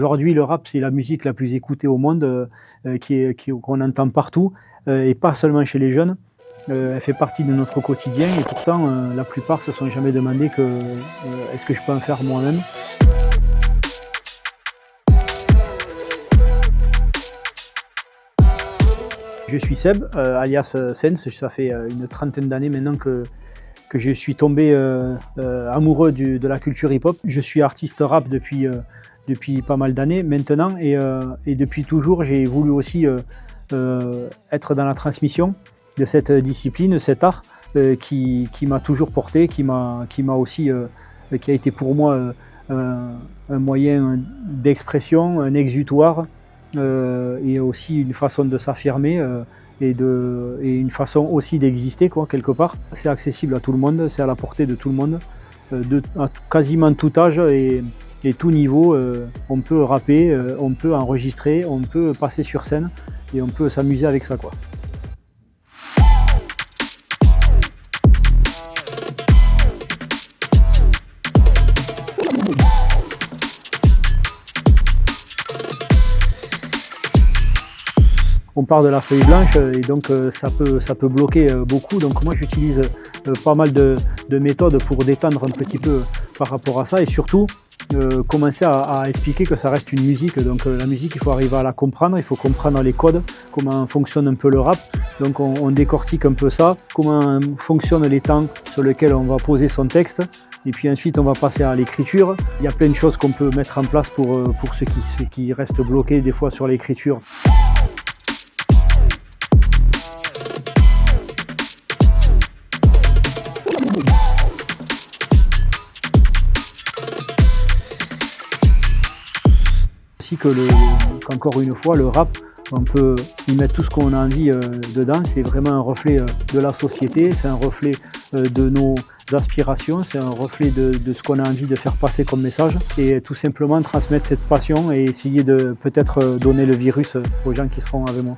Aujourd'hui, le rap, c'est la musique la plus écoutée au monde, qu'on entend partout, et pas seulement chez les jeunes. Elle fait partie de notre quotidien et pourtant, la plupart se sont jamais demandé est-ce que je peux en faire moi-même? Je suis Seb, alias Sens. Ça fait une trentaine d'années maintenant que je suis tombé amoureux de la culture hip-hop. Je suis artiste rap depuis pas mal d'années maintenant et depuis toujours j'ai voulu aussi être dans la transmission de cette discipline, cet art qui m'a toujours porté, qui a été pour moi un moyen d'expression, un exutoire et aussi une façon de s'affirmer et une façon aussi d'exister quelque part. C'est accessible à tout le monde, c'est à la portée de tout le monde, à quasiment tout âge et tout niveau. On peut rapper, on peut enregistrer, on peut passer sur scène et on peut s'amuser avec ça, quoi. On part de la feuille blanche et donc ça peut bloquer beaucoup. Donc moi j'utilise pas mal de méthodes pour détendre un petit peu par rapport à ça et surtout commencer à expliquer que ça reste une musique. Donc la musique, il faut arriver à la comprendre, il faut comprendre les codes, comment fonctionne un peu le rap. Donc on décortique un peu ça, comment fonctionnent les temps sur lesquels on va poser son texte. Et puis ensuite on va passer à l'écriture. Il y a plein de choses qu'on peut mettre en place pour ceux qui restent bloqués des fois sur l'écriture. Qu'encore une fois, le rap, on peut y mettre tout ce qu'on a envie dedans. C'est vraiment un reflet de la société, c'est un reflet de nos aspirations, c'est un reflet de ce qu'on a envie de faire passer comme message et tout simplement transmettre cette passion et essayer de peut-être donner le virus aux gens qui seront avec moi.